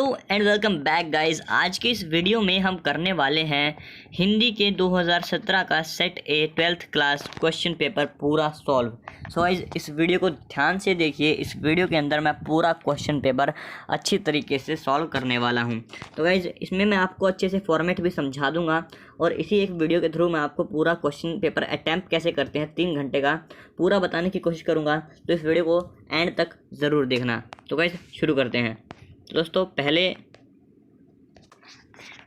And welcome back guys. आज के इस वीडियो में हम करने वाले हैं हिंदी के 2017 का सेट ए 12th क्लास क्वेश्चन पेपर पूरा सॉल्व। सो गाइस इस वीडियो को ध्यान से देखिए। इस वीडियो के अंदर मैं पूरा क्वेश्चन पेपर अच्छी तरीके से सॉल्व करने वाला हूं। तो गाइस इसमें मैं आपको अच्छे से फॉर्मेट भी समझा दूंगा और इसी एक वीडियो के थ्रू मैं आपको पूरा क्वेश्चन पेपर अटैम्प्ट कैसे करते हैं 3 घंटे का पूरा बताने की कोशिश करूँगा। तो इस वीडियो को एंड तक ज़रूर देखना। तो गाइस शुरू करते हैं। दोस्तों पहले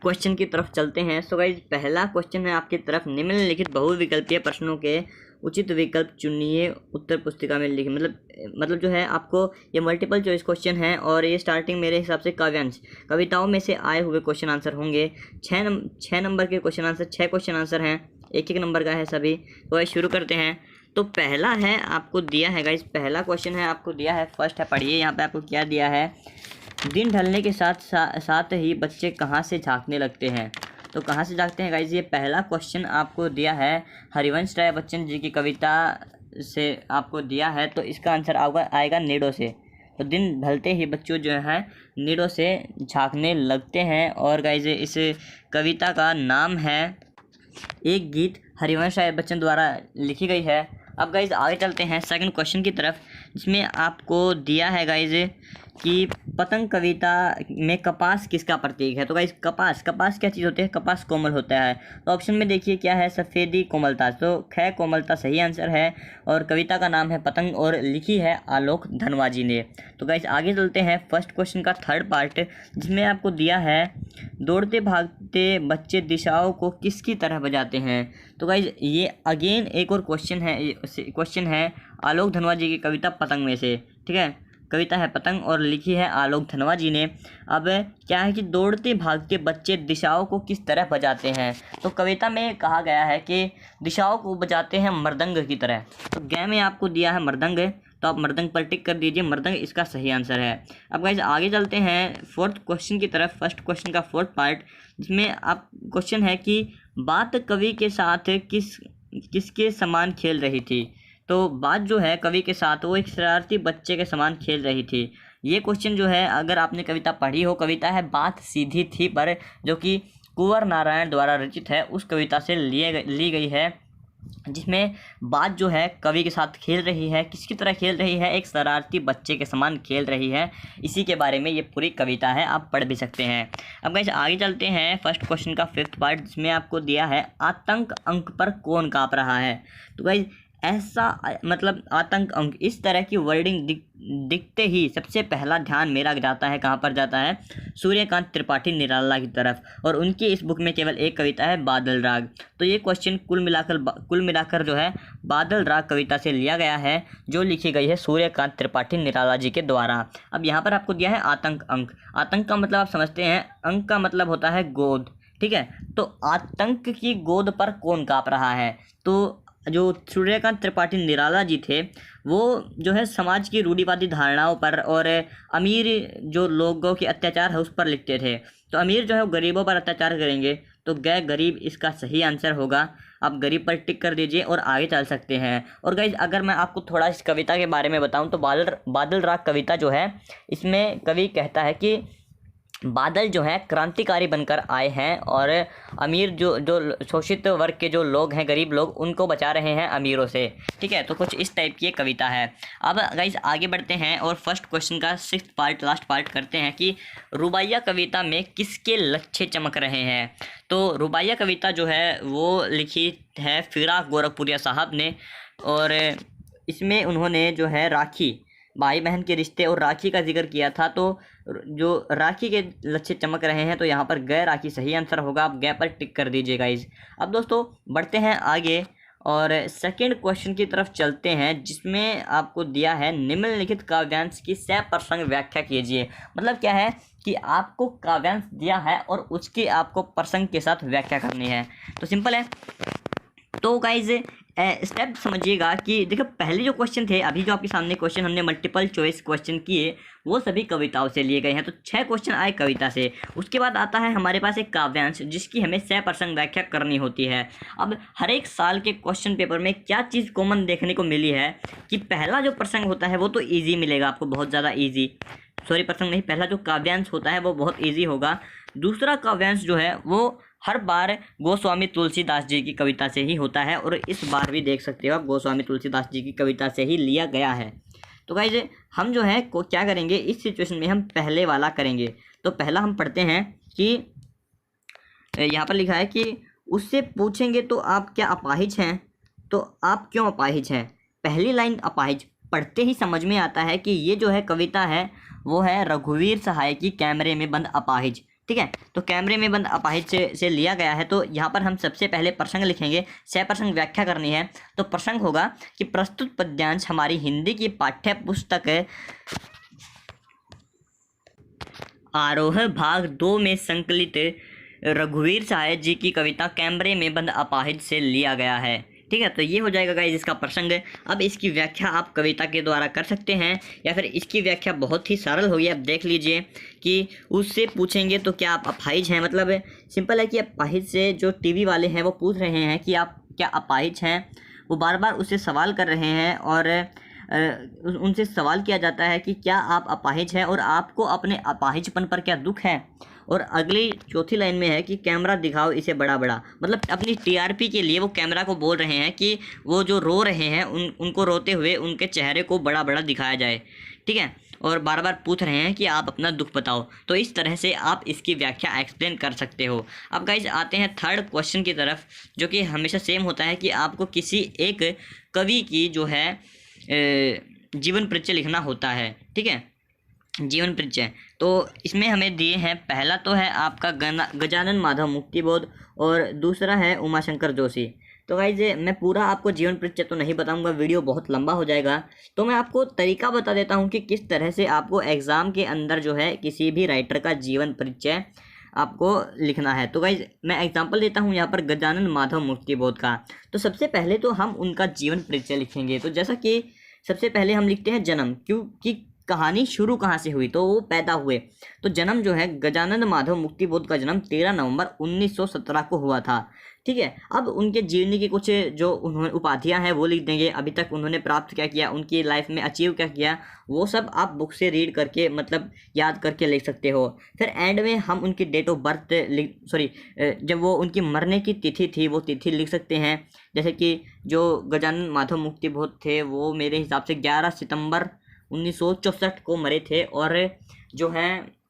क्वेश्चन की तरफ चलते हैं। सो गाइस पहला क्वेश्चन है आपकी तरफ, निम्नलिखित बहुविकल्पीय प्रश्नों के उचित विकल्प चुनिए, उत्तर पुस्तिका में लिखिए। मतलब जो है आपको ये मल्टीपल चॉइस क्वेश्चन है और ये स्टार्टिंग मेरे हिसाब से काव्यांश कविताओं में से आए हुए क्वेश्चन आंसर होंगे। 6 नंबर के क्वेश्चन आंसर, 6 क्वेश्चन आंसर हैं, एक नंबर का है सभी। तो गाइस शुरू करते हैं। तो पहला है आपको दिया है गाइस, पहला क्वेश्चन है आपको दिया है, फर्स्ट है, पढ़िए यहाँ पे आपको क्या दिया है। दिन ढलने के साथ ही बच्चे कहाँ से झांकने लगते हैं। तो कहाँ से झांकते हैं गाइस, ये पहला क्वेश्चन आपको दिया है हरिवंश राय बच्चन जी की कविता से आपको दिया है। तो इसका आंसर आएगा नीडों से। तो दिन ढलते ही बच्चों जो है नीडों से झांकने लगते हैं। और गाइस इस कविता का नाम है एक गीत, हरिवंश राय बच्चन द्वारा लिखी गई है। अब गाइज आगे चलते हैं सेकंड क्वेश्चन की तरफ, जिसमें आपको दिया है गाइज कि पतंग कविता में कपास किसका प्रतीक है। तो गाइज कपास क्या चीज़ होती है, कपास कोमल होता है। तो ऑप्शन में देखिए क्या है, सफ़ेदी कोमलता। तो ख कोमलता सही आंसर है और कविता का नाम है पतंग और लिखी है आलोक धनवा जी ने। तो गाइज आगे चलते हैं फर्स्ट क्वेश्चन का थर्ड पार्ट, जिसमें आपको दिया है दौड़ते भागते बच्चे दिशाओं को किसकी तरह बजाते हैं। तो गाइज ये अगेन एक और क्वेश्चन है आलोक धनवा जी की कविता पतंग में से, ठीक है। कविता है पतंग और लिखी है आलोक धनवा जी ने। अब क्या है कि दौड़ते भागते बच्चे दिशाओं को किस तरह बजाते हैं। तो कविता में कहा गया है कि दिशाओं को बजाते हैं मृदंग की तरह। तो ग में आपको दिया है मृदंग, तो आप मृदंग पर टिक कर दीजिए, मृदंग इसका सही आंसर है। अब गाइस आगे चलते हैं फोर्थ क्वेश्चन की तरफ, फर्स्ट क्वेश्चन का फोर्थ पार्ट, जिसमें आप क्वेश्चन है कि बात कवि के साथ किसके समान खेल रही थी। तो बात जो है कवि के साथ वो एक शरारती बच्चे के समान खेल रही थी। ये क्वेश्चन जो है अगर आपने कविता पढ़ी हो, कविता है बात सीधी थी पर, जो कि कुंवर नारायण द्वारा रचित है, उस कविता से ली गई है, जिसमें बात जो है कवि के साथ खेल रही है। किसकी तरह खेल रही है, एक शरारती बच्चे के समान खेल रही है। इसी के बारे में ये पूरी कविता है, आप पढ़ भी सकते हैं। अब गाइस आगे चलते हैं फर्स्ट क्वेश्चन का फिफ्थ पार्ट, जिसमें आपको दिया है आतंक अंक पर कौन काँप रहा है। तो गाइस ऐसा मतलब आतंक अंक, इस तरह की वर्डिंग दिखते ही सबसे पहला ध्यान मेरा जाता है, कहाँ पर जाता है, सूर्यकांत त्रिपाठी निराला की तरफ। और उनकी इस बुक में केवल एक कविता है बादल राग। तो ये क्वेश्चन कुल मिलाकर जो है बादल राग कविता से लिया गया है, जो लिखी गई है सूर्यकांत त्रिपाठी निराला जी के द्वारा। अब यहाँ पर आपको दिया है आतंक अंक। आतंक का मतलब आप समझते हैं, अंक का मतलब होता है गोद, ठीक है। तो आतंक की गोद पर कौन काँप रहा है। तो जो सूर्यकांत त्रिपाठी निराला जी थे वो जो है समाज की रूढ़िवादी धारणाओं पर और अमीर जो लोगों के अत्याचार है उस पर लिखते थे। तो अमीर जो है वो गरीबों पर अत्याचार करेंगे, तो गरीब इसका सही आंसर होगा। आप गरीब पर टिक कर दीजिए और आगे चल सकते हैं। और गाइज अगर मैं आपको थोड़ा इस कविता के बारे में बताऊं तो बादल राग कविता जो है, इसमें कवि कहता है कि बादल जो है क्रांतिकारी बनकर आए हैं और अमीर जो शोषित वर्ग के जो लोग हैं, गरीब लोग, उनको बचा रहे हैं अमीरों से, ठीक है। तो कुछ इस टाइप की कविता है। अब गाइस आगे बढ़ते हैं और फर्स्ट क्वेश्चन का सिक्स्थ पार्ट, लास्ट पार्ट करते हैं कि रुबाइया कविता में किसके लच्छे चमक रहे हैं। तो रुबाइया कविता जो है वो लिखी है फिराक गोरखपुरिया साहब ने और इसमें उन्होंने जो है राखी, भाई बहन के रिश्ते और राखी का जिक्र किया था। तो जो राखी के लच्छे चमक रहे हैं, तो यहाँ पर गै राखी सही आंसर होगा। आप गै पर टिक कर दीजिए गाइज। अब दोस्तों बढ़ते हैं आगे और सेकंड क्वेश्चन की तरफ चलते हैं, जिसमें आपको दिया है निम्नलिखित काव्यांश की सप्रसंग व्याख्या कीजिए। मतलब क्या है कि आपको काव्यांश दिया है और उसकी आपको प्रसंग के साथ व्याख्या करनी है। तो सिंपल है। तो गाइज स्टेप समझिएगा कि देखो पहले जो क्वेश्चन थे, अभी जो आपके सामने क्वेश्चन हमने मल्टीपल चॉइस क्वेश्चन किए, वो सभी कविताओं से लिए गए हैं। तो 6 क्वेश्चन आए कविता से। उसके बाद आता है हमारे पास एक काव्यांश, जिसकी हमें सप्रसंग व्याख्या करनी होती है। अब हर एक साल के क्वेश्चन पेपर में क्या चीज़ कॉमन देखने को मिली है कि पहला जो प्रसंग होता है वो तो ईजी मिलेगा आपको, बहुत ज़्यादा ईजी। सॉरी प्रसंग नहीं, पहला जो काव्यांश होता है वो बहुत ईजी होगा। दूसरा काव्यांश जो है वो हर बार गोस्वामी तुलसीदास जी की कविता से ही होता है, और इस बार भी देख सकते हो आप गोस्वामी तुलसीदास जी की कविता से ही लिया गया है। तो गाइज हम जो है को क्या करेंगे इस सिचुएशन में, हम पहले वाला करेंगे। तो पहला हम पढ़ते हैं कि यहाँ पर लिखा है कि उससे पूछेंगे तो आप क्या अपाहिज हैं, तो आप क्यों अपाहिज हैं। पहली लाइन अपाहिज पढ़ते ही समझ में आता है कि ये जो है कविता है वो है रघुवीर सहाय की कैमरे में बंद अपाहिज। ठीक है, तो कैमरे में बंद अपाहिज से लिया गया है। तो यहाँ पर हम सबसे पहले प्रसंग लिखेंगे, सह प्रसंग व्याख्या करनी है। तो प्रसंग होगा कि प्रस्तुत पद्यांश हमारी हिंदी की पाठ्य पुस्तक आरोह भाग 2 में संकलित रघुवीर सहाय जी की कविता कैमरे में बंद अपाहिज से लिया गया है। ठीक है, तो ये हो जाएगा गाइस इसका प्रसंग। अब इसकी व्याख्या आप कविता के द्वारा कर सकते हैं, या फिर इसकी व्याख्या बहुत ही सरल होगी। अब देख लीजिए कि उससे पूछेंगे तो क्या आप अपाहिज हैं, मतलब सिंपल है कि अपाहिज से जो टीवी वाले हैं वो पूछ रहे हैं कि आप क्या अपाहिज हैं। वो बार बार उससे सवाल कर रहे हैं और उनसे सवाल किया जाता है कि क्या आप अपाहिज हैं और आपको अपने अपाहिजपन पर क्या दुख है। और अगली चौथी लाइन में है कि कैमरा दिखाओ इसे बड़ा बड़ा, मतलब अपनी टीआरपी के लिए वो कैमरा को बोल रहे हैं कि वो जो रो रहे हैं उनको रोते हुए उनके चेहरे को बड़ा बड़ा दिखाया जाए। ठीक है, और बार बार पूछ रहे हैं कि आप अपना दुख बताओ। तो इस तरह से आप इसकी व्याख्या एक्सप्लेन कर सकते हो। अब गाइज आते हैं थर्ड क्वेश्चन की तरफ, जो कि हमेशा सेम होता है कि आपको किसी एक कवि की जो है जीवन परिचय लिखना होता है। ठीक है, जीवन परिचय। तो इसमें हमें दिए हैं, पहला तो है आपका गजानन माधव मुक्तिबोध और दूसरा है उमाशंकर जोशी। तो गाइज मैं पूरा आपको जीवन परिचय तो नहीं बताऊंगा, वीडियो बहुत लंबा हो जाएगा। तो मैं आपको तरीका बता देता हूं कि किस तरह से आपको एग्ज़ाम के अंदर जो है किसी भी राइटर का जीवन परिचय आपको लिखना है। तो गाइज मैं एग्जांपल देता हूँ यहाँ पर गजानन माधव मुक्तिबोध का। तो सबसे पहले तो हम उनका जीवन परिचय लिखेंगे। तो जैसा कि सबसे पहले हम लिखते हैं जन्म, क्योंकि कहानी शुरू कहाँ से हुई, तो वो पैदा हुए। तो जन्म जो है गजानन माधव मुक्तिबोध का जन्म 13 नवंबर 1917 को हुआ था। ठीक है, अब उनके जीवनी की कुछ जो उन्होंने उपाधियां हैं वो लिख देंगे, अभी तक उन्होंने प्राप्त क्या किया, उनकी लाइफ में अचीव क्या किया, वो सब आप बुक से रीड करके मतलब याद करके लिख सकते हो। फिर एंड में हम उनकी डेट ऑफ बर्थ जब वो उनकी मरने की तिथि थी वो तिथि लिख सकते हैं। जैसे कि जो गजानन माधव मुक्तिबोध थे वो मेरे हिसाब से 11 सितंबर 1964 को मरे थे, और जो है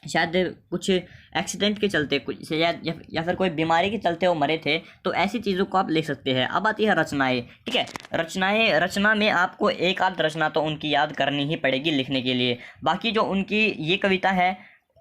शायद कुछ एक्सीडेंट के चलते कुछ या फिर कोई बीमारी के चलते वो मरे थे। तो ऐसी चीज़ों को आप लिख सकते हैं। अब आती है रचनाएं। ठीक है, रचना में आपको एक आध रचना तो उनकी याद करनी ही पड़ेगी लिखने के लिए। बाकी जो उनकी ये कविता है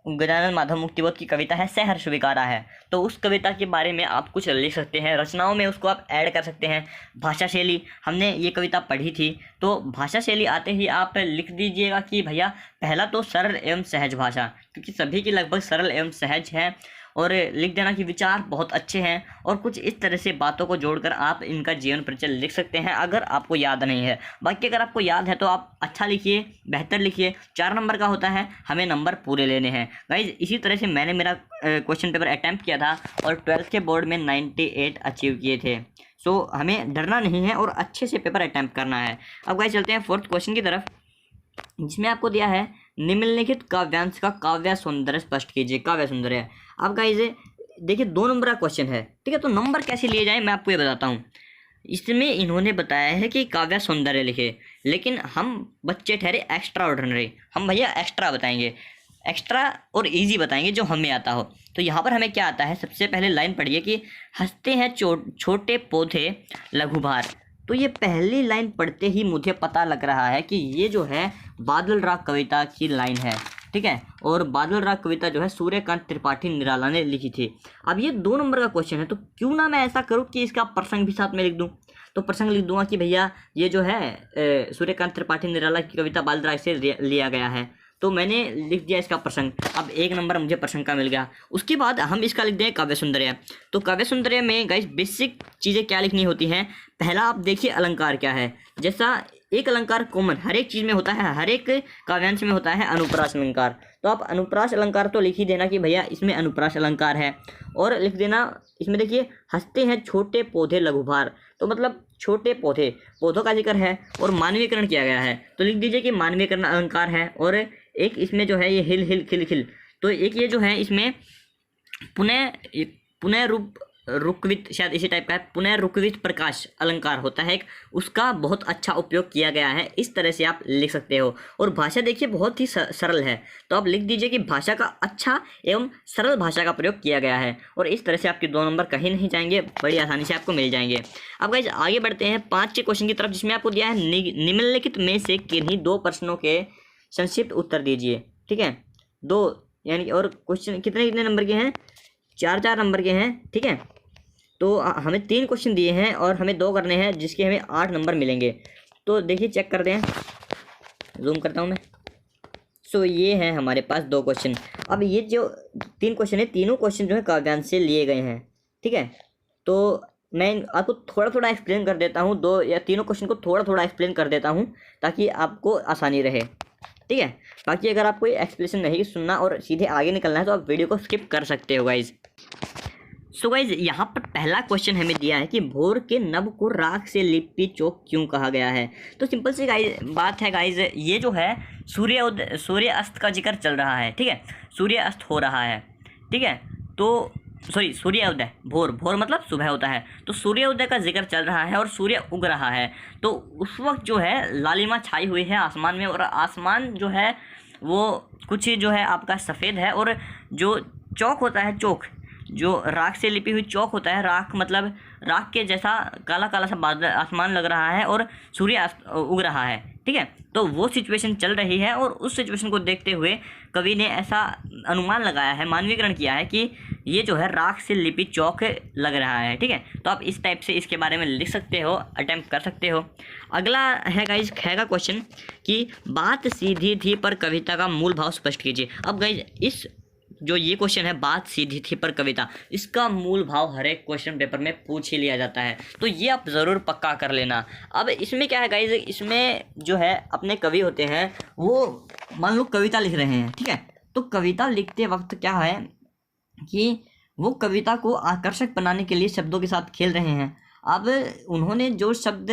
गजानन माधव मुक्तिबोध की कविता है सहर्ष स्वीकारा है, तो उस कविता के बारे में आप कुछ लिख सकते हैं। रचनाओं में उसको आप ऐड कर सकते हैं। भाषा शैली, हमने ये कविता पढ़ी थी, तो भाषा शैली आते ही आप लिख दीजिएगा कि भैया पहला तो सरल एवं सहज भाषा, क्योंकि सभी की लगभग सरल एवं सहज है। और लिख देना कि विचार बहुत अच्छे हैं, और कुछ इस तरह से बातों को जोड़कर आप इनका जीवन परिचय लिख सकते हैं अगर आपको याद नहीं है। बाकी अगर आपको याद है तो आप अच्छा लिखिए, बेहतर लिखिए। 4 नंबर का होता है, हमें नंबर पूरे लेने हैं गाइज। इसी तरह से मैंने मेरा क्वेश्चन पेपर अटैम्प्ट किया था और 12th के बोर्ड में 98 अचीव किए थे। सो हमें डरना नहीं है और अच्छे से पेपर अटैम्प्ट करना है। अब गाइज चलते हैं 4th क्वेश्चन की तरफ, जिसमें आपको दिया है निम्नलिखित काव्यांश का काव्य सौंदर्य स्पष्ट कीजिए। काव्य सौंदर्य, अब गाइज देखिए 2 नंबर का क्वेश्चन है। ठीक है, तो नंबर कैसे लिए जाए मैं आपको ये बताता हूँ। इसमें इन्होंने बताया है कि काव्य सौंदर्य लिखे, लेकिन हम बच्चे ठहरे एक्स्ट्रा ऑर्डिनरी, हम भैया एक्स्ट्रा बताएंगे, एक्स्ट्रा और इजी बताएंगे जो हमें आता हो। तो यहाँ पर हमें क्या आता है, सबसे पहले लाइन पढ़िए कि हंसते हैं छोटे पौधे लघुभार। तो ये पहली लाइन पढ़ते ही मुझे पता लग रहा है कि ये जो है बादल राग कविता की लाइन है। ठीक है, और बादल राग कविता जो है सूर्यकांत त्रिपाठी निराला ने लिखी थी। अब ये 2 नंबर का क्वेश्चन है, तो क्यों ना मैं ऐसा करूँ कि इसका प्रसंग भी साथ में लिख दूँ। तो प्रसंग लिख दूंगा कि भैया ये जो है सूर्यकांत त्रिपाठी निराला की कविता बादल राग से लिया गया है। तो मैंने लिख दिया इसका प्रसंग। अब 1 नंबर मुझे प्रसंग का मिल गया। उसके बाद हम इसका लिख दें काव्य सौंदर्य। तो काव्य सौंदर्य में गाइस बेसिक चीज़ें क्या लिखनी होती हैं। पहला आप देखिए अलंकार क्या है। जैसा एक अलंकार कॉमन हर एक चीज़ में होता है, हर एक काव्यांश में होता है अनुप्रास अलंकार। तो आप अनुप्रास अलंकार तो लिख ही देना कि भैया इसमें अनुप्रास अलंकार है। और लिख देना इसमें देखिए हंसते हैं छोटे पौधे लघुभार, तो मतलब छोटे पौधों का जिक्र है और मानवीकरण किया गया है। तो लिख दीजिए कि मानवीकरण अलंकार है। और एक इसमें जो है ये हिल हिल खिल खिल, तो एक ये जो है इसमें पुनः रूप रुकवित, शायद इसी टाइप का है, पुनः रुकवित प्रकाश अलंकार होता है एक, उसका बहुत अच्छा उपयोग किया गया है। इस तरह से आप लिख सकते हो। और भाषा देखिए बहुत ही सरल है, तो आप लिख दीजिए कि भाषा का अच्छा एवं सरल भाषा का प्रयोग किया गया है, और इस तरह से आपके 2 नंबर कहीं नहीं जाएंगे, बड़ी आसानी से आपको मिल जाएंगे। अब गाइस आगे बढ़ते हैं 5 के क्वेश्चन की तरफ, जिसमें आपको दिया है निम्नलिखित में से किन्हीं 2 प्रश्नों के संक्षिप्त उत्तर दीजिए। ठीक है, 2 यानी, और क्वेश्चन कितने नंबर के हैं, 4 नंबर के हैं। ठीक है, तो हमें 3 क्वेश्चन दिए हैं और हमें 2 करने हैं, जिसके हमें 8 नंबर मिलेंगे। तो देखिए चेक करते हैं, जूम करता हूँ मैं। सो ये है हमारे पास 2 क्वेश्चन। अब ये जो 3 क्वेश्चन है, तीनों क्वेश्चन जो है काव्यांश से लिए गए हैं। ठीक है, तो मैं आपको थोड़ा थोड़ा एक्सप्लेन कर देता हूँ, 2 या तीनों क्वेश्चन को थोड़ा थोड़ा एक्सप्लेन कर देता हूँ ताकि आपको आसानी रहे। ठीक है, बाकी अगर आपको ये एक्सप्लेनेशन नहीं सुनना और सीधे आगे निकलना है तो आप वीडियो को स्किप कर सकते हो गाइज। सो गाइज यहाँ पर पहला क्वेश्चन हमें दिया है कि भोर के नभ को राख से लिपि चौक क्यों कहा गया है। तो सिंपल सी गाइज बात है गाइज, ये जो है सूर्य अस्त का जिक्र चल रहा है। ठीक है, सूर्य अस्त हो रहा है। ठीक है, तो सूर्योदय, भोर मतलब सुबह होता है, तो सूर्योदय का जिक्र चल रहा है और सूर्य उग रहा है। तो उस वक्त जो है लालिमा छाई हुई है आसमान में, और आसमान जो है वो कुछ जो है आपका सफ़ेद है, और जो चौक होता है, चौक जो राख से लिपी हुई चौक होता है, राख मतलब राख के जैसा काला काला सा बादल आसमान लग रहा है और सूर्य उग रहा है। ठीक है, तो वो सिचुएशन चल रही है, और उस सिचुएशन को देखते हुए कवि ने ऐसा अनुमान लगाया है, मानवीकरण किया है कि ये जो है राख से लिपि चौक लग रहा है। ठीक है, तो आप इस टाइप से इसके बारे में लिख सकते हो, अटेम्प्ट कर सकते हो। अगला है गाइज है क्वेश्चन कि बात सीधी थी पर कविता का मूल भाव स्पष्ट कीजिए। अब गाइज इस जो ये क्वेश्चन है, बात सीधी थी पर कविता, इसका मूल भाव हर एक क्वेश्चन पेपर में पूछ ही लिया जाता है, तो ये आप ज़रूर पक्का कर लेना। अब इसमें क्या है गाइज, इसमें जो है अपने कवि होते हैं, वो मान लो कविता लिख रहे हैं। ठीक है, तो कविता लिखते वक्त क्या है कि वो कविता को आकर्षक बनाने के लिए शब्दों के साथ खेल रहे हैं। अब उन्होंने जो शब्द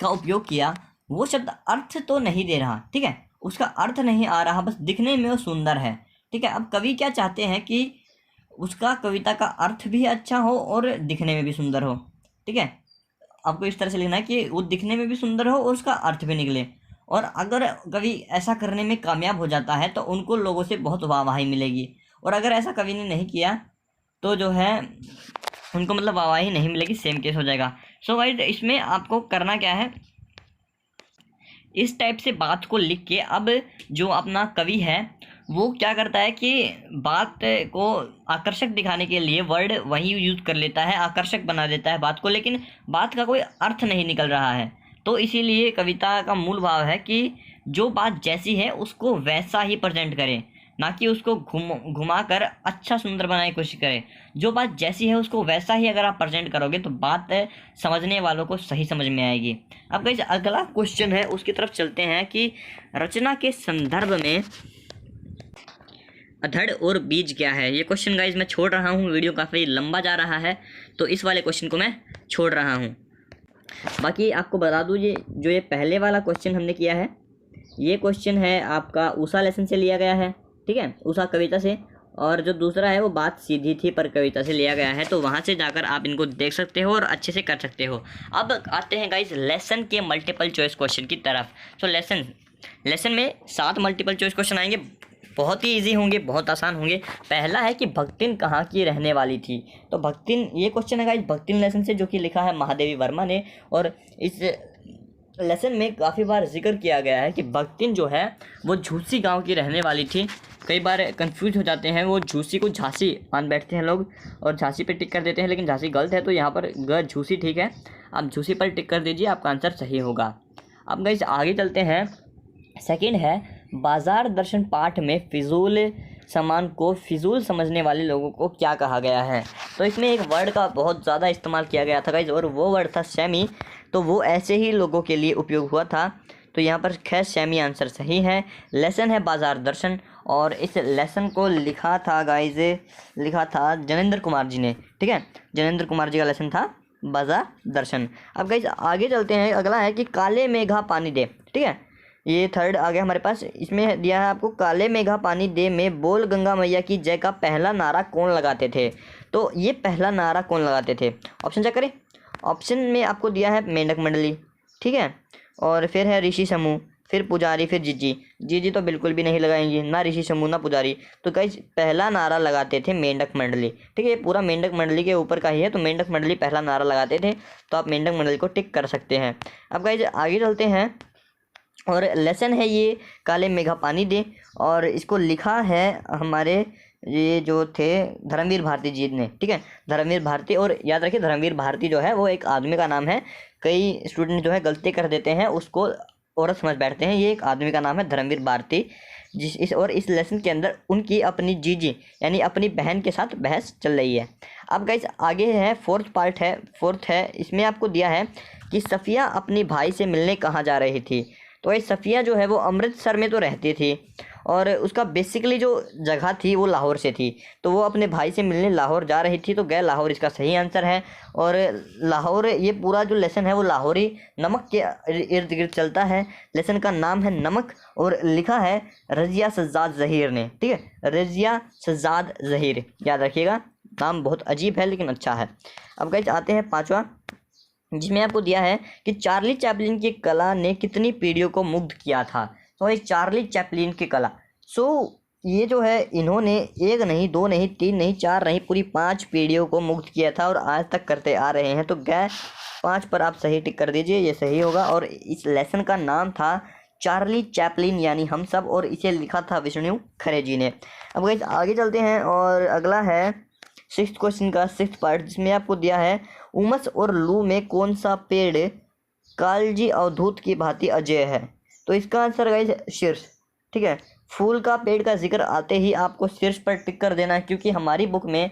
का उपयोग किया, वो शब्द अर्थ तो नहीं दे रहा। ठीक है, उसका अर्थ नहीं आ रहा, बस दिखने में वो सुंदर है। ठीक है, अब कवि क्या चाहते हैं कि उसका कविता का अर्थ भी अच्छा हो और दिखने में भी सुंदर हो। ठीक है, आपको इस तरह से लिखना है कि वो दिखने में भी सुंदर हो और उसका अर्थ भी निकले। और अगर कवि ऐसा करने में कामयाब हो जाता है तो उनको लोगों से बहुत वाहवाही मिलेगी, और अगर ऐसा कवि ने नहीं किया तो जो है उनको मतलब वाहवाही नहीं मिलेगी, सेम केस हो जाएगा। सो गाइस इसमें आपको करना क्या है, इस टाइप से बात को लिख के, अब जो अपना कवि है वो क्या करता है कि बात को आकर्षक दिखाने के लिए वर्ड वही यूज़ कर लेता है, आकर्षक बना देता है बात को, लेकिन बात का कोई अर्थ नहीं निकल रहा है। तो इसीलिए कविता का मूल भाव है कि जो बात जैसी है उसको वैसा ही प्रेजेंट करें, ना कि उसको घुमा कर अच्छा सुंदर बनाने की कोशिश करें। जो बात जैसी है उसको वैसा ही अगर आप प्रेजेंट करोगे तो बात समझने वालों को सही समझ में आएगी। अब गाइस अगला क्वेश्चन है, उसकी तरफ चलते हैं कि रचना के संदर्भ में अधड़ और बीज क्या है। ये क्वेश्चन गाइज मैं छोड़ रहा हूँ, वीडियो काफ़ी लंबा जा रहा है तो इस वाले क्वेश्चन को मैं छोड़ रहा हूँ। बाकी आपको बता दूँ ये पहले वाला क्वेश्चन हमने किया है, ये क्वेश्चन है आपका उषा लेसन से लिया गया है। ठीक है, उषा कविता से, और जो दूसरा है वो बात सीधी थी पर कविता से लिया गया है। तो वहाँ से जाकर आप इनको देख सकते हो और अच्छे से कर सकते हो। अब आते हैं गाइज लेसन के मल्टीपल चॉइस क्वेश्चन की तरफ। तो लेसन में 7 मल्टीपल चॉइस क्वेश्चन आएंगे, बहुत ही इजी होंगे, बहुत आसान होंगे। पहला है कि भक्तिन कहाँ की रहने वाली थी। तो भक्तिन, ये क्वेश्चन है गाइस भक्तिन लेसन से, जो कि लिखा है महादेवी वर्मा ने, और इस लेसन में काफ़ी बार जिक्र किया गया है कि भक्तिन जो है वो झूसी गांव की रहने वाली थी। कई बार कंफ्यूज हो जाते हैं, वो झूसी को झांसी मान बैठते हैं लोग और झांसी पे टिक कर देते हैं, लेकिन झांसी गलत है, तो यहाँ पर झूसी ठीक है। आप झूसी पर टिक कर दीजिए, आपका आंसर सही होगा। अब गाइस आगे चलते हैं। सेकंड है बाजार दर्शन पाठ में फिजूल सामान को फिजूल समझने वाले लोगों को क्या कहा गया है। तो इसमें एक वर्ड का बहुत ज़्यादा इस्तेमाल किया गया था गाइस, और वो वर्ड था शैमी। तो वो ऐसे ही लोगों के लिए उपयोग हुआ था, तो यहाँ पर खैर शैमी आंसर सही है। लेसन है बाजार दर्शन, और इस लेसन को लिखा था गाइस, लिखा था जनेंद्र कुमार जी ने। ठीक है, जनेंद्र कुमार जी का लेसन था बाजार दर्शन। अब गाइस आगे चलते हैं। अगला है कि काले मेघा पानी दे। ठीक है, ये थर्ड आ गया हमारे पास। इसमें दिया है आपको, काले मेघा पानी दे में बोल गंगा मैया की जय का पहला नारा कौन लगाते थे। तो ये पहला नारा कौन लगाते थे, ऑप्शन चेक करें। ऑप्शन में आपको दिया है मेंढक मंडली, ठीक है, और फिर है ऋषि समूह, फिर पुजारी, फिर जीजी। जीजी तो बिल्कुल भी नहीं लगाएंगी, ना ऋषि समूह ना पुजारी। तो गाइस पहला नारा लगाते थे मेंढक मंडली, ठीक है, ये पूरा मेंढक मंडली के ऊपर का ही है, तो मेंढक मंडली पहला नारा लगाते थे, तो आप मेंढक मंडली को टिक कर सकते हैं। अब गाइस आगे चलते हैं, और लेसन है ये काले मेघा पानी दे, और इसको लिखा है हमारे ये जो थे धर्मवीर भारती जी ने, ठीक है, धर्मवीर भारती। और याद रखिए धर्मवीर भारती जो है वो एक आदमी का नाम है, कई स्टूडेंट जो है गलती कर देते हैं, उसको औरत समझ बैठते हैं, ये एक आदमी का नाम है धर्मवीर भारती। इस लेसन के अंदर उनकी अपनी जीजी यानी अपनी बहन के साथ बहस चल रही है। अब गाइस आगे है फोर्थ है, इसमें आपको दिया है कि सफ़िया अपनी भाई से मिलने कहाँ जा रही थी। तो भाई सफ़िया जो है वो अमृतसर में तो रहती थी, और उसका बेसिकली जो जगह थी वो लाहौर से थी, तो वो अपने भाई से मिलने लाहौर जा रही थी, तो गए लाहौर इसका सही आंसर है। और लाहौर, ये पूरा जो लेसन है वो लाहौरी नमक के इर्द गिर्द चलता है। लेसन का नाम है नमक, और लिखा है रज़िया सज्जाद ज़हीर ने, ठीक है, रज़िया सज्जाद ज़हीर, याद रखिएगा, नाम बहुत अजीब है लेकिन अच्छा है। अब गाइस आते हैं पाँचवा, जिसमें आपको दिया है कि चार्ली चैपलिन की कला ने कितनी पीढ़ियों को मुग्ध किया था। तो ये चार्ली चैपलिन की कला, ये जो है इन्होंने एक नहीं, दो नहीं, तीन नहीं, चार नहीं, पूरी 5 पीढ़ियों को मुग्ध किया था, और आज तक करते आ रहे हैं। तो गए 5 पर आप सही टिक कर दीजिए, ये सही होगा। और इस लेसन का नाम था चार्ली चैपलिन यानी हम सब, और इसे लिखा था विष्णु खरे जी ने। अब गाइस आगे चलते हैं, और अगला है 6th क्वेश्चन का 6th पार्ट, जिसमें आपको दिया है उमस और लू में कौन सा पेड़ कालजी अवधूत की भांति अजय है। तो इसका आंसर गाइस शीर्ष, ठीक है, फूल का पेड़ का जिक्र आते ही आपको शीर्ष पर टिक कर देना है, क्योंकि हमारी बुक में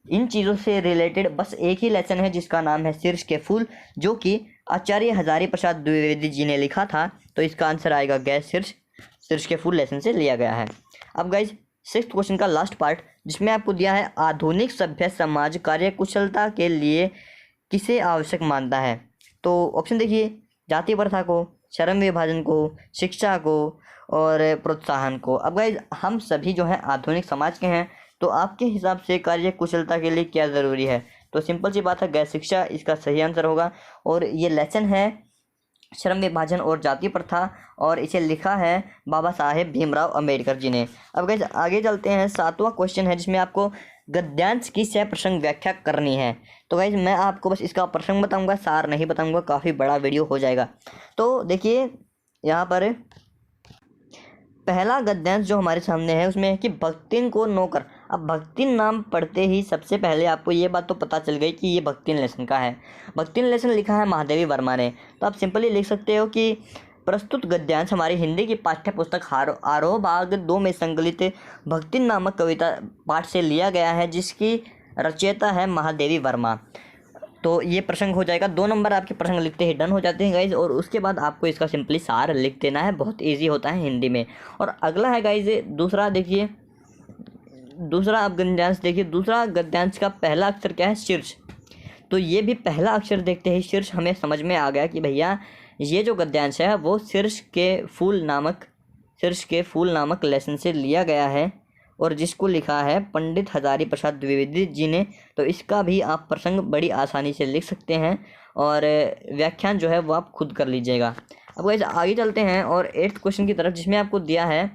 इन चीज़ों से रिलेटेड बस एक ही लेसन है जिसका नाम है शीर्ष के फूल, जो कि आचार्य हजारी प्रसाद द्विवेदी जी ने लिखा था। तो इसका आंसर आएगा गैस शीर्ष के फूल लेसन से लिया गया है। अब गाइज 6th क्वेश्चन का लास्ट पार्ट, जिसमें आपको दिया है आधुनिक सभ्य समाज कार्यकुशलता के लिए किसे आवश्यक मानता है। तो ऑप्शन देखिए, जाति प्रथा को, श्रम विभाजन को, शिक्षा को, और प्रोत्साहन को। अब गाइज हम सभी जो है आधुनिक समाज के हैं, तो आपके हिसाब से कार्य कुशलता के लिए क्या ज़रूरी है। तो सिंपल सी बात है, गैर शिक्षा इसका सही आंसर होगा। और ये लेसन है श्रम विभाजन और जाति प्रथा, और इसे लिखा है बाबा साहेब भीमराव अंबेडकर जी ने। अब गाइज आगे चलते हैं, 7वां क्वेश्चन है, जिसमें आपको गद्यांश की सह प्रसंग व्याख्या करनी है। तो गाइज मैं आपको बस इसका प्रसंग बताऊंगा, सार नहीं बताऊंगा, काफ़ी बड़ा वीडियो हो जाएगा। तो देखिए यहाँ पर पहला गद्यांश जो हमारे सामने है उसमें है कि भक्तिन को नौकर। अब भक्तिन नाम पढ़ते ही सबसे पहले आपको ये बात तो पता चल गई कि ये भक्तिन लेसन का है। भक्तिन लेसन लिखा है महादेवी वर्मा ने। तो आप सिंपली लिख सकते हो कि प्रस्तुत गद्यांश हमारी हिंदी की पाठ्य पुस्तक आरोह भाग 2 में संकलित भक्तिन नामक कविता पाठ से लिया गया है, जिसकी रचयिता है महादेवी वर्मा। तो ये प्रसंग हो जाएगा। 2 नंबर आपके प्रसंग लिखते ही डन हो जाते हैं गाइज, और उसके बाद आपको इसका सिंपली सार लिख देना है, बहुत इजी होता है हिंदी में। और अगला है गाइज दूसरा, देखिए दूसरा आप गद्यांश देखिए, दूसरा गद्यांश का पहला अक्षर क्या है, शीर्ष। तो ये भी पहला अक्षर देखते ही शीर्ष हमें समझ में आ गया कि भैया ये जो गद्यांश है वो शीर्ष के फूल नामक लेसन से लिया गया है, और जिसको लिखा है पंडित हजारी प्रसाद द्विवेदी जी ने। तो इसका भी आप प्रसंग बड़ी आसानी से लिख सकते हैं, और व्याख्यान जो है वो आप खुद कर लीजिएगा। अब गाइस आगे चलते हैं और 8th क्वेश्चन की तरफ, जिसमें आपको दिया है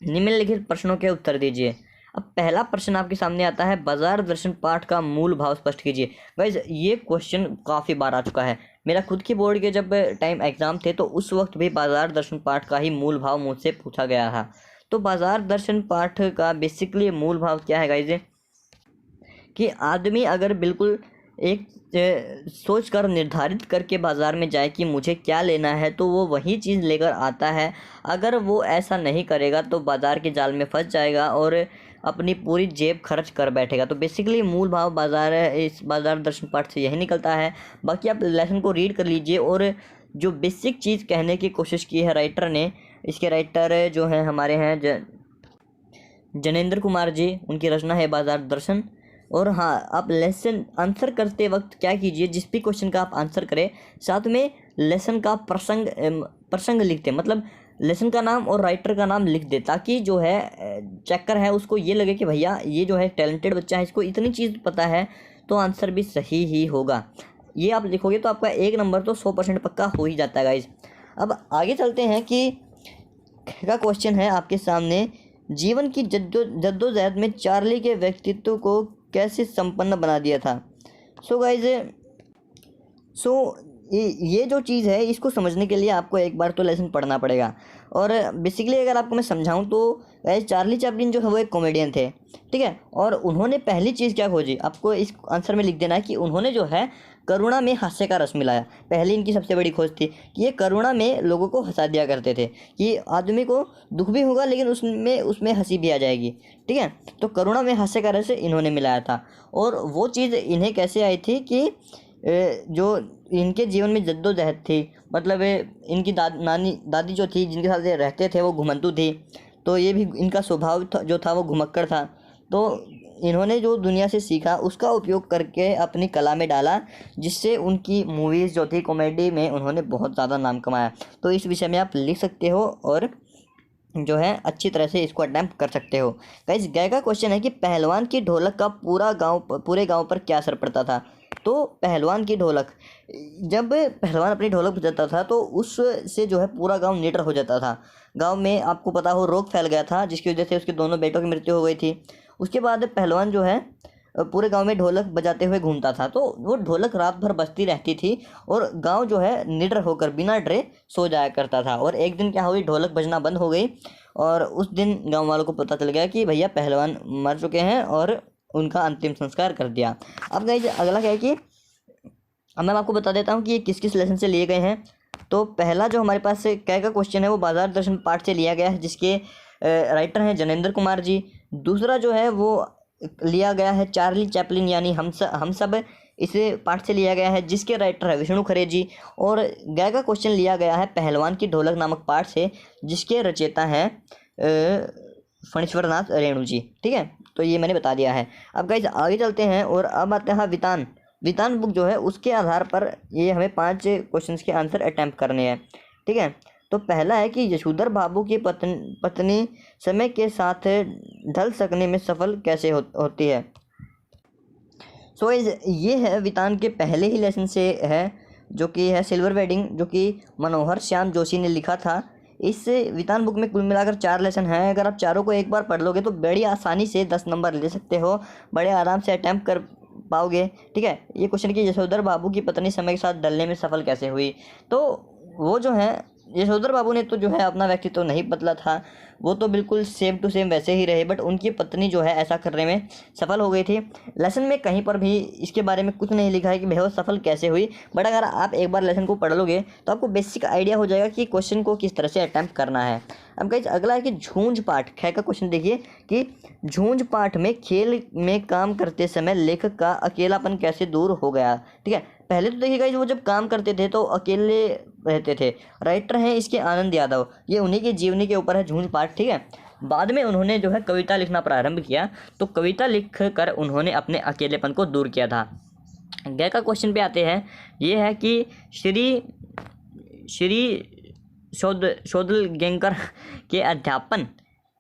निम्नलिखित प्रश्नों के उत्तर दीजिए। अब पहला प्रश्न आपके सामने आता है, बाजार दर्शन पाठ का मूल भाव स्पष्ट कीजिए। गाइस ये क्वेश्चन काफ़ी बार आ चुका है, मेरा खुद की बोर्ड के जब टाइम एग्ज़ाम थे तो उस वक्त भी बाजार दर्शन पाठ का ही मूल भाव मुझसे पूछा गया था। तो बाजार दर्शन पाठ का बेसिकली मूल भाव क्या है गाइज, कि आदमी अगर बिल्कुल एक सोच कर निर्धारित करके बाज़ार में जाए कि मुझे क्या लेना है, तो वो वही चीज़ लेकर आता है। अगर वो ऐसा नहीं करेगा तो बाज़ार के जाल में फंस जाएगा और अपनी पूरी जेब खर्च कर बैठेगा। तो बेसिकली मूल भाव इस बाजार दर्शन पाठ से यही निकलता है। बाकी आप लेसन को रीड कर लीजिए, और जो बेसिक चीज़ कहने की कोशिश की है राइटर ने, इसके राइटर जो हैं हमारे हैं जनेंद्र कुमार जी, उनकी रचना है बाजार दर्शन। और हाँ, आप लेसन आंसर करते वक्त क्या कीजिए, जिस भी क्वेश्चन का आप आंसर करें साथ में लेसन का प्रसंग प्रसंग लिखते, मतलब लेसन का नाम और राइटर का नाम लिख दे, ताकि जो है चेकर है उसको ये लगे कि भैया ये जो है टैलेंटेड बच्चा है, इसको इतनी चीज़ पता है, तो आंसर भी सही ही होगा। ये आप लिखोगे तो आपका 1 नंबर तो 100% पक्का हो ही जाता है गाइज। अब आगे चलते हैं कि का क्वेश्चन है आपके सामने, जीवन की जद्दोजहद में चार्ली के व्यक्तित्व को कैसे संपन्न बना दिया था। सो गाइज ये जो चीज़ है इसको समझने के लिए आपको एक बार तो लेसन पढ़ना पड़ेगा। और बेसिकली अगर आपको मैं समझाऊं तो गाइज चार्ली चैपलिन जो है वो एक कॉमेडियन थे, ठीक है। और उन्होंने पहली चीज़ क्या खोजी, आपको इस आंसर में लिख देना है कि उन्होंने जो है करुणा में हास्य का रस मिलाया। पहली इनकी सबसे बड़ी खोज थी कि ये करुणा में लोगों को हंसा दिया करते थे कि आदमी को दुख भी होगा लेकिन उसमें हंसी भी आ जाएगी, ठीक है। तो करुणा में हास्य का रस इन्होंने मिलाया था। और वो चीज़ इन्हें कैसे आई थी कि जो इनके जीवन में जद्दोजहद थी, मतलब इनकी दादी जो थी जिनके साथ ये रहते थे वो घुमंतू थी, तो ये भी इनका स्वभाव जो था वो घुमक्कड़ था। तो इन्होंने जो दुनिया से सीखा उसका उपयोग करके अपनी कला में डाला, जिससे उनकी मूवीज़ जो थी कॉमेडी में उन्होंने बहुत ज़्यादा नाम कमाया। तो इस विषय में आप लिख सकते हो और जो है अच्छी तरह से इसको अटैम्प्ट कर सकते हो। गाइस गए का क्वेश्चन है कि पहलवान की ढोलक का पूरे गांव पर क्या असर पड़ता था। तो पहलवान की ढोलक, जब पहलवान अपनी ढोलक बजाता था तो उससे जो है पूरा गांव निडर हो जाता था। गांव में आपको पता हो रोग फैल गया था जिसकी वजह से उसके दोनों बेटों की मृत्यु हो गई थी। उसके बाद पहलवान जो है पूरे गांव में ढोलक बजाते हुए घूमता था, तो वो ढोलक रात भर बजती रहती थी और गांव जो है निडर होकर बिना डरे सो जाया करता था। और एक दिन क्या हुई, ढोलक बजना बंद हो गई और उस दिन गांव वालों को पता चल गया कि भैया पहलवान मर चुके हैं और उनका अंतिम संस्कार कर दिया। अब गाइस अगला क्या है कि अब मैं आपको बता देता हूँ कि ये किस किस लेसन से लिए गए हैं। तो पहला जो हमारे पास क्या का क्वेश्चन है वो बाजार दर्शन पाठ से लिया गया है, जिसके राइटर हैं जनेंद्र कुमार जी। दूसरा जो है वो लिया गया है चार्ली चैपलिन यानी हम सब इसे पाठ से लिया गया है, जिसके राइटर है विष्णु खरे जी। और गए का क्वेश्चन लिया गया है पहलवान की ढोलक नामक पाठ से, जिसके रचयिता हैं फणीश्वर नाथ रेणु जी, ठीक है। तो ये मैंने बता दिया है। अब गाइस आगे चलते हैं और अब आते हैं वितान बुक जो है उसके आधार पर ये हमें 5 क्वेश्चंस के आंसर अटैम्प्ट करने हैं, ठीक है। तो पहला है कि यशोधर बाबू की पत्नी समय के साथ ढल सकने में सफल कैसे होती है। सो ये है वितान के पहले ही लेसन से है, जो कि है सिल्वर वेडिंग, जो कि मनोहर श्याम जोशी ने लिखा था। इस वितान बुक में कुल मिलाकर 4 लेसन हैं। अगर आप चारों को एक बार पढ़ लोगे तो बड़ी आसानी से 10 नंबर ले सकते हो, बड़े आराम से अटैम्प्ट कर पाओगे, ठीक है। ये क्वेश्चन कि यशोधर बाबू की पत्नी समय के साथ ढलने में सफल कैसे हुई। तो वो जो है यशोधर बाबू ने तो जो है अपना व्यक्तित्व नहीं बदला था, वो तो बिल्कुल सेम टू सेम वैसे ही रहे, बट उनकी पत्नी जो है ऐसा करने में सफल हो गई थी। लेसन में कहीं पर भी इसके बारे में कुछ नहीं लिखा है कि भैया सफल कैसे हुई, बट अगर आप एक बार लेसन को पढ़ लोगे तो आपको बेसिक आइडिया हो जाएगा कि क्वेश्चन को किस तरह से अटैम्प्ट करना है। अब गाइस अगला है कि झूंझ पाठ ख का क्वेश्चन देखिए कि झूंझ पाठ में खेल में काम करते समय लेखक का अकेलापन कैसे दूर हो गया, ठीक है। पहले तो देखिए गाइस वो जब काम करते थे तो अकेले रहते थे। राइटर हैं इसके आनंद यादव, ये उन्हीं के जीवनी के ऊपर है झूंझ पाठ, ठीक है। बाद में उन्होंने जो है कविता लिखना प्रारंभ किया, तो कविता लिख कर उन्होंने अपने अकेलेपन को दूर किया था। गए का क्वेश्चन पे आते हैं, ये है कि श्री शोधलगेंकर के अध्यापन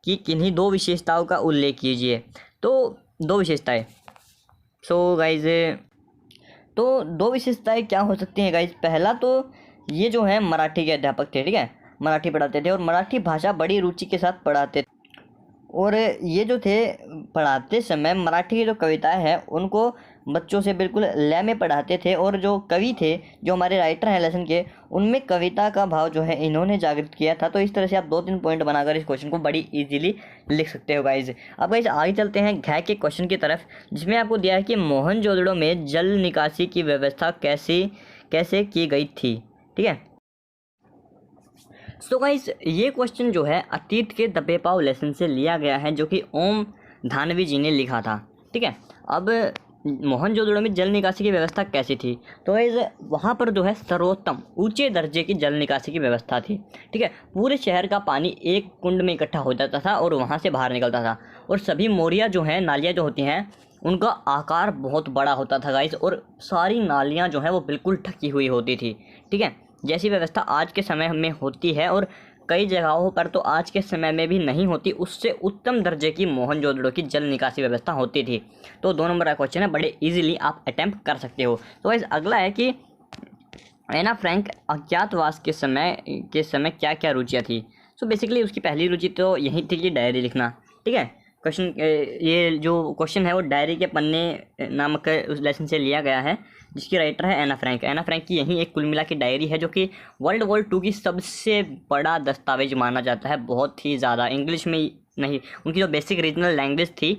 की किन्हीं 2 विशेषताओं का उल्लेख कीजिए। तो 2 विशेषताएं, सो गाइज तो 2 विशेषताएं क्या हो सकती हैं गाइज। पहला तो ये जो है मराठी के अध्यापक थे, ठीक है, मराठी पढ़ाते थे और मराठी भाषा बड़ी रुचि के साथ पढ़ाते थे। और ये जो थे पढ़ाते समय मराठी की जो कविताएं हैं उनको बच्चों से बिल्कुल लय में पढ़ाते थे। और जो कवि थे, जो हमारे राइटर हैं लेसन के, उनमें कविता का भाव जो है इन्होंने जागृत किया था। तो इस तरह से आप 2-3 पॉइंट बनाकर इस क्वेश्चन को बड़ी इजीली लिख सकते हो गाइज। अब गाइज आगे चलते हैं घ के क्वेश्चन की तरफ, जिसमें आपको दिया है कि मोहनजोदड़ो में जल निकासी की व्यवस्था कैसे की गई थी, ठीक है। सो गाइस ये क्वेश्चन जो है अतीत के दबे पाव लेसन से लिया गया है, जो कि ओम धानवी जी ने लिखा था, ठीक है। अब मोहनजोदड़ो में जल निकासी की व्यवस्था कैसी थी, तो गाइस वहाँ पर जो है सर्वोत्तम ऊंचे दर्जे की जल निकासी की व्यवस्था थी, ठीक है। पूरे शहर का पानी एक कुंड में इकट्ठा हो जाता था और वहाँ से बाहर निकलता था। और सभी मोरियाँ जो हैं, नालियाँ जो होती हैं, उनका आकार बहुत बड़ा होता था गाइस, और सारी नालियाँ जो हैं वो बिल्कुल ढकी हुई होती थी, ठीक है। जैसी व्यवस्था आज के समय में होती है और कई जगहों पर तो आज के समय में भी नहीं होती, उससे उत्तम दर्जे की मोहनजोदड़ो की जल निकासी व्यवस्था होती थी। तो 2 नंबर का क्वेश्चन है, बड़े इजीली आप अटेम्प्ट कर सकते हो। तो गाइस अगला है कि एना फ्रैंक अज्ञातवास के समय क्या क्या रुचियाँ थी। सो बेसिकली उसकी पहली रुचि तो यही थी कि डायरी लिखना। ठीक है, क्वेश्चन ये जो क्वेश्चन है वो डायरी के पन्ने नामक उस लेसन से लिया गया है, जिसकी राइटर है एना फ्रैंक। एना फ्रैंक की यही एक कुल मिला की डायरी है, जो कि वर्ल्ड वॉर 2 की सबसे बड़ा दस्तावेज माना जाता है, बहुत ही ज़्यादा। इंग्लिश में नहीं, उनकी जो बेसिक रीजनल लैंग्वेज थी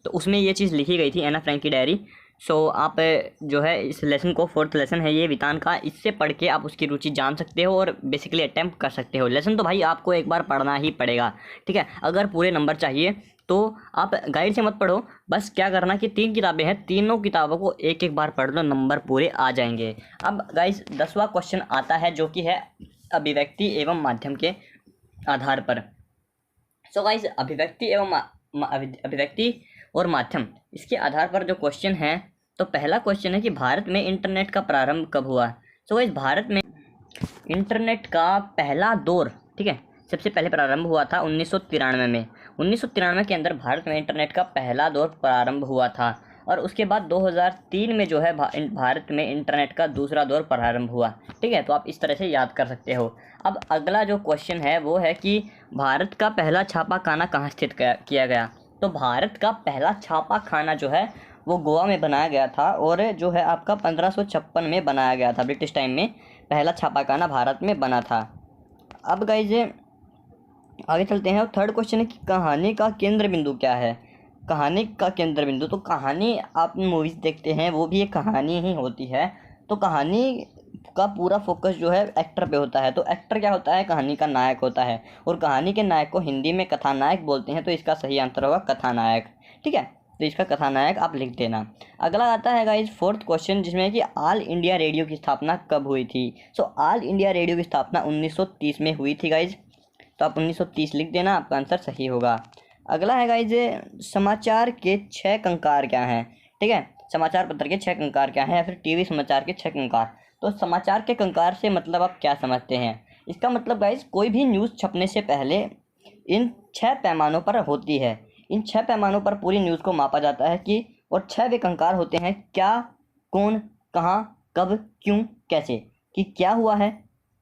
तो उसमें ये चीज़ लिखी गई थी, एना फ्रैंक की डायरी। सो आप जो है इस लेसन को, 4th लेसन है ये वितान का, इससे पढ़ के आप उसकी रुचि जान सकते हो और बेसिकली अटेम्प्ट कर सकते हो। लेसन तो भाई आपको एक बार पढ़ना ही पड़ेगा। ठीक है, अगर पूरे नंबर चाहिए तो आप गाइड से मत पढ़ो, बस क्या करना कि 3 किताबें हैं, तीनों किताबों को एक एक बार पढ़ लो, नंबर पूरे आ जाएंगे। अब गाइस 10वां क्वेश्चन आता है, जो कि है अभिव्यक्ति एवं माध्यम के आधार पर। सो गाइस अभिव्यक्ति और माध्यम, इसके आधार पर जो क्वेश्चन है, तो पहला क्वेश्चन है कि भारत में इंटरनेट का प्रारंभ कब हुआ। सो गाइस भारत में इंटरनेट का पहला दौर, ठीक है, सबसे पहले प्रारंभ हुआ था 1993 में। 1993 के अंदर भारत में इंटरनेट का पहला दौर प्रारंभ हुआ था, और उसके बाद 2003 में जो है भारत में इंटरनेट का दूसरा दौर प्रारंभ हुआ। ठीक है, तो आप इस तरह से याद कर सकते हो। अब अगला जो क्वेश्चन है वो है कि भारत का पहला छापा खाना कहाँ स्थित किया गया। तो भारत का पहला छापा खाना जो है वो गोवा में बनाया गया था, और जो है आपका 1556 में बनाया गया था। ब्रिटिश टाइम में पहला छापा खाना भारत में बना था। अब गाइज आगे चलते हैं, और 3rd क्वेश्चन है कि कहानी का केंद्र बिंदु क्या है। कहानी का केंद्र बिंदु, तो कहानी आप मूवीज़ देखते हैं वो भी एक कहानी ही होती है, तो कहानी का पूरा फोकस जो है एक्टर पे होता है। तो एक्टर क्या होता है, कहानी का नायक होता है, और कहानी के नायक को हिंदी में कथानायक बोलते हैं, तो इसका सही आंसर होगा कथानायक। ठीक है, तो इसका कथानायक आप लिख देना। अगला आता है गाइज 4th क्वेश्चन, जिसमें कि ऑल इंडिया रेडियो की स्थापना कब हुई थी। सो ऑल इंडिया रेडियो की स्थापना 1930 में हुई थी गाइज, तो आप 1930 लिख देना, आपका आंसर सही होगा। अगला है गाइज समाचार के 6 कंकार क्या हैं। ठीक है, समाचार पत्र के 6 कंकार क्या हैं, या फिर टीवी समाचार के 6 कंकार। तो समाचार के कंकार से मतलब आप क्या समझते हैं। इसका मतलब गाइज कोई भी न्यूज़ छपने से पहले इन 6 पैमानों पर होती है। इन 6 पैमानों पर पूरी न्यूज़ को मापा जाता है कि, और 6 वे कंकार होते हैं, क्या, कौन, कहाँ, कब, क्यों, कैसे। कि क्या हुआ है,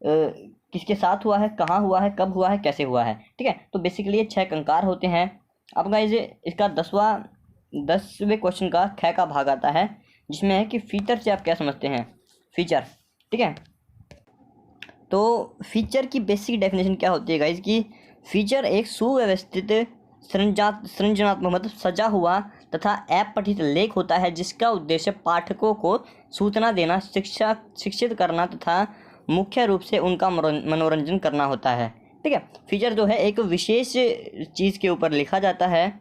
किसके साथ हुआ है, कहाँ हुआ है, कब हुआ है, कैसे हुआ है। ठीक है, तो बेसिकली ये 6 कंकार होते हैं। अब गाइज इसका 10वें क्वेश्चन का ख का भाग आता है, जिसमें है कि फीचर से आप क्या समझते हैं। फीचर, ठीक है, तो फीचर की बेसिक डेफिनेशन क्या होती है गाइज कि फीचर एक सुव्यवस्थित सृजनात्मक मतलब सजा हुआ तथा अपठित लेख होता है, जिसका उद्देश्य पाठकों को सूचना देना, शिक्षित करना तथा मुख्य रूप से उनका मनोरंजन करना होता है। ठीक है, फीचर जो है एक विशेष चीज़ के ऊपर लिखा जाता है।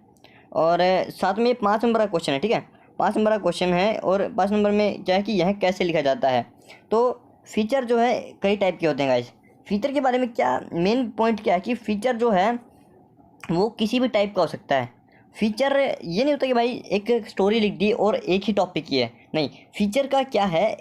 और साथ में 5 नंबर का क्वेश्चन है। ठीक है, 5 नंबर का क्वेश्चन है, और 5 नंबर में क्या है कि यह कैसे लिखा जाता है। तो फीचर जो है कई टाइप के होते हैं गाइस। फीचर के बारे में क्या मेन पॉइंट क्या है कि फीचर जो है वो किसी भी टाइप का हो सकता है। फीचर ये नहीं होता कि भाई एक स्टोरी लिख दी और एक ही टॉपिक की है, नहीं। फीचर का क्या है,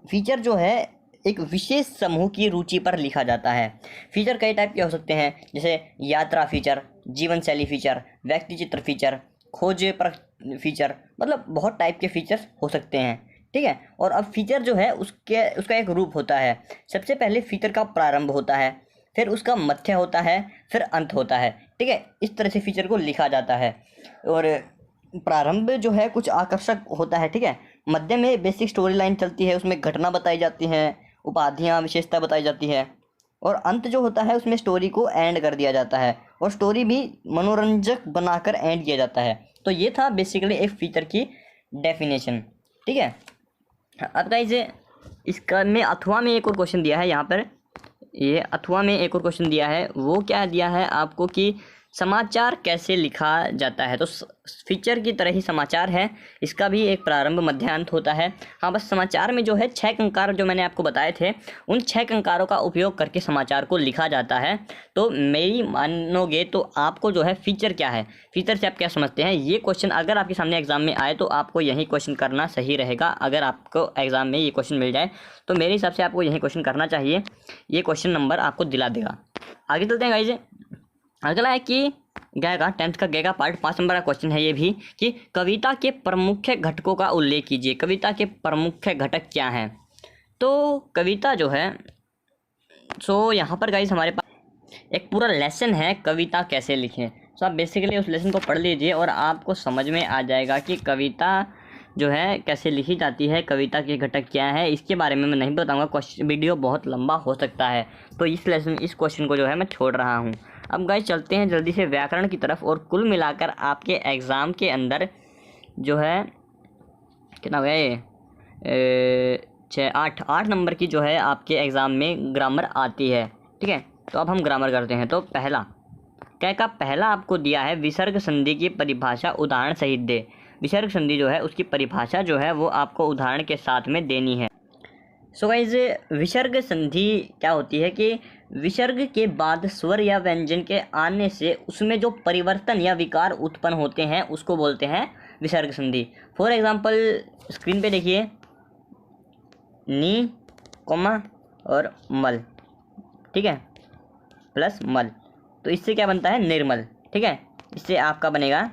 फीचर जो है एक विशेष समूह की रुचि पर लिखा जाता है। फीचर कई टाइप के हो सकते हैं, जैसे यात्रा फीचर, जीवन शैली फीचर, व्यक्ति चित्र फीचर, खोज पर फीचर, मतलब बहुत टाइप के फीचर्स हो सकते हैं। ठीक है, और अब फीचर जो है उसका एक रूप होता है। सबसे पहले फीचर का प्रारंभ होता है, फिर उसका मध्य होता है, फिर अंत होता है। ठीक है, इस तरह से फीचर को लिखा जाता है। और प्रारंभ जो है कुछ आकर्षक होता है। ठीक है, मध्य में बेसिक स्टोरी लाइन चलती है, उसमें घटना बताई जाती हैं, उपाधियाँ, विशेषता बताई जाती है। और अंत जो होता है उसमें स्टोरी को एंड कर दिया जाता है, और स्टोरी भी मनोरंजक बनाकर एंड किया जाता है। तो ये था बेसिकली एक फीचर की डेफिनेशन। ठीक है, अब गाइस इसका में अथवा में एक और क्वेश्चन दिया है यहाँ पर, ये अथवा में एक और क्वेश्चन दिया है। वो क्या दिया है आपको कि समाचार कैसे लिखा जाता है? तो फीचर की तरह ही समाचार है, इसका भी एक प्रारंभ मध्यांत होता है। हाँ, बस समाचार में जो है 6 कंकार जो मैंने आपको बताए थे, उन 6 कंकारों का उपयोग करके समाचार को लिखा जाता है। तो मेरी मानोगे तो आपको जो है फीचर क्या है, फीचर से आप क्या समझते हैं, ये क्वेश्चन अगर आपके सामने एग्जाम में आए तो आपको यही क्वेश्चन करना सही रहेगा। अगर आपको एग्जाम में ये क्वेश्चन मिल जाए तो मेरे हिसाब से आपको यही क्वेश्चन करना चाहिए, ये क्वेश्चन नंबर आपको दिला देगा। आगे चलते हैं गाइज। अगला है कि गएगा 10th का गएगा पार्ट 5 नंबर का क्वेश्चन है ये भी, कि कविता के प्रमुख घटकों का उल्लेख कीजिए। कविता के प्रमुख घटक क्या हैं? तो कविता जो है, सो यहाँ पर गाइस हमारे पास एक पूरा लेसन है कविता कैसे लिखें। सो आप बेसिकली उस लेसन को पढ़ लीजिए और आपको समझ में आ जाएगा कि कविता जो है कैसे लिखी जाती है, कविता के घटक क्या है। इसके बारे में मैं नहीं बताऊंगा, क्वेश्चन वीडियो बहुत लंबा हो सकता है, तो इस क्वेश्चन को जो है मैं छोड़ रहा हूँ। अब गाइस चलते हैं जल्दी से व्याकरण की तरफ, और कुल मिलाकर आपके एग्ज़ाम के अंदर जो है कितना हो गया ये 8 नंबर की जो है आपके एग्ज़ाम में ग्रामर आती है। ठीक है, तो अब हम ग्रामर करते हैं। तो पहला आपको दिया है विसर्ग संधि की परिभाषा उदाहरण सहित दे। विसर्ग संधि जो है उसकी परिभाषा जो है वो आपको उदाहरण के साथ में देनी है। सो गाइस विसर्ग संधि क्या होती है कि विसर्ग के बाद स्वर या व्यंजन के आने से उसमें जो परिवर्तन या विकार उत्पन्न होते हैं उसको बोलते हैं विसर्ग संधि। फॉर एग्जांपल स्क्रीन पे देखिए, नी कोमा और मल, ठीक है, प्लस मल, तो इससे क्या बनता है निर्मल। ठीक है, इससे आपका बनेगा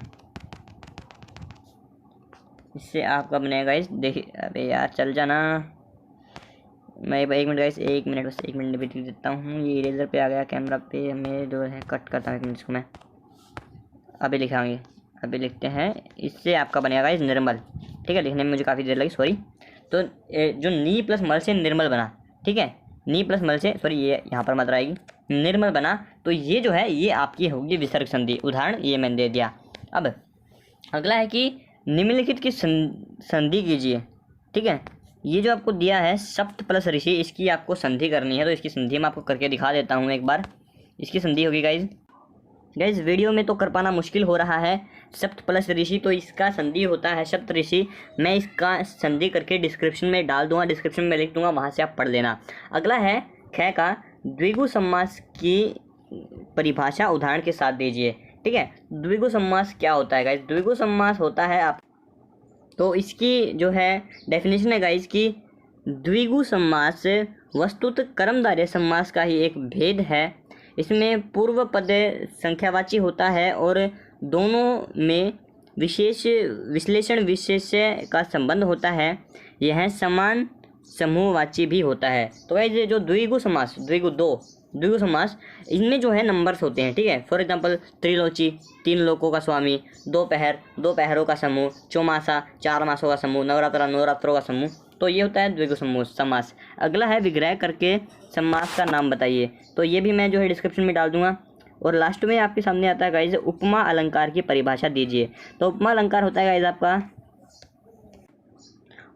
इस देखिए, अबे यार चल जाना, मैं एक मिनट गाइस, एक मिनट भी लिख देता हूँ। ये इरेजर पे आ गया कैमरा पे, हमें जो है कट करता हूँ 1 मिनट इसको मैं, अभी लिखाएंगे, अभी लिखते हैं। इससे आपका बनेगा गाइस निर्मल। ठीक है, लिखने में मुझे काफ़ी देर लगी, सॉरी। तो जो नी प्लस मल से निर्मल बना, ठीक है, नी प्लस मल से, सॉरी ये यहाँ पर मात्रा आएगी, निर्मल बना, तो ये जो है ये आपकी होगी विसर्ग संधि। उदाहरण ये मैंने दे दिया। अब अगला है कि निम्नलिखित की संधि कीजिए। ठीक है, ये जो आपको दिया है सप्त प्लस ऋषि, इसकी आपको संधि करनी है, तो इसकी संधि मैं आपको करके दिखा देता हूँ एक बार। इसकी संधि होगी गाइज वीडियो में तो कर पाना मुश्किल हो रहा है। सप्त प्लस ऋषि, तो इसका संधि होता है सप्त ऋषि। मैं इसका संधि करके डिस्क्रिप्शन में डाल दूंगा, डिस्क्रिप्शन में लिख दूंगा, वहाँ से आप पढ़ लेना। अगला है ख का द्विगु समास की परिभाषा उदाहरण के साथ दीजिए। ठीक है, द्विगु समास क्या होता है गाइज? द्विगु समास होता है आप, तो इसकी जो है डेफिनेशन है गाइज की द्विगु समास वस्तुतः कर्मधारय समास का ही एक भेद है। इसमें पूर्व पद संख्यावाची होता है और दोनों में विशेष विश्लेषण विशेष्य का संबंध होता है। यह समान समूहवाची भी होता है। तो गाइज जो द्विगु समास, द्विगु समास, इनमें जो है नंबर्स होते हैं। ठीक है, फॉर एग्जांपल त्रिलोची, 3 लोकों का स्वामी, दोपहरों का समूह, चौमासा, 4 मासों का समूह, नवरात्रों का समूह, तो ये होता है द्विगु समास। अगला है विग्रह करके समास का नाम बताइए, तो ये भी मैं जो है डिस्क्रिप्शन में डाल दूंगा। और लास्ट में आपके सामने आता है गाइज उपमा अलंकार की परिभाषा दीजिए। तो उपमा अलंकार होता है गाइज आपका,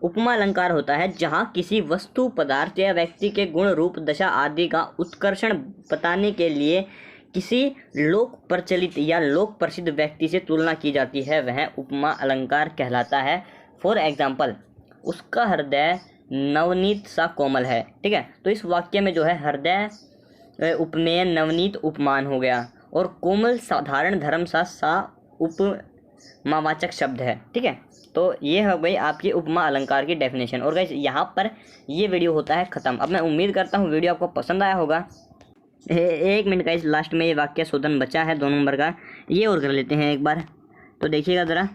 उपमा अलंकार होता है जहाँ किसी वस्तु, पदार्थ या व्यक्ति के गुण, रूप, दशा आदि का उत्कर्षण बताने के लिए किसी लोक प्रचलित या लोक प्रसिद्ध व्यक्ति से तुलना की जाती है, वह उपमा अलंकार कहलाता है। फॉर एग्जाम्पल, उसका हृदय नवनीत सा कोमल है। ठीक है, तो इस वाक्य में जो है हृदय उपमेय, नवनीत उपमान हो गया, और कोमल साधारण धर्म सा उपमावाचक शब्द है। ठीक है, तो ये हो गई आपकी उपमा अलंकार की डेफिनेशन। और गाइस यहाँ पर ये वीडियो होता है ख़त्म। अब मैं उम्मीद करता हूँ वीडियो आपको पसंद आया होगा। 1 मिनट गाइस, लास्ट में ये वाक्य शोधन बचा है 2 नंबर का, ये और कर लेते हैं एक बार, तो देखिएगा ज़रा।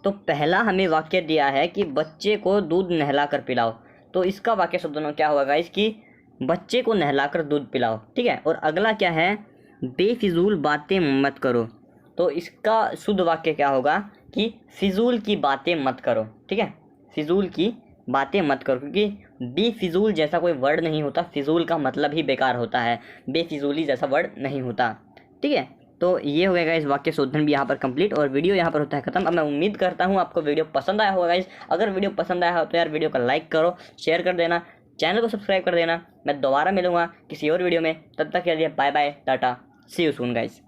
तो पहला हमें वाक्य दिया है कि बच्चे को दूध नहला कर पिलाओ, तो इसका वाक्य शोधन क्या होगा गाइस कि बच्चे को नहलाकर दूध पिलाओ। ठीक है, और अगला क्या है, बेफिजूल बातें मत करो, तो इसका शुद्ध वाक्य क्या होगा कि फिजूल की बातें मत करो। ठीक है, फिजूल की बातें मत करो, क्योंकि बेफिजूल जैसा कोई वर्ड नहीं होता, फिजूल का मतलब ही बेकार होता है, बेफिजूली जैसा वर्ड नहीं होता। ठीक है, तो ये हो गया इस वाक्य शोधन भी यहाँ पर कंप्लीट, और वीडियो यहाँ पर होता है खत्म। अब मैं उम्मीद करता हूँ आपको वीडियो पसंद आया होगा गाइस। अगर वीडियो पसंद आया हो तो यार वीडियो को लाइक करो, शेयर कर देना, चैनल को सब्सक्राइब कर देना। मैं दोबारा मिलूंगा किसी और वीडियो में, तब तक के लिए bye bye, tata. See you soon guys.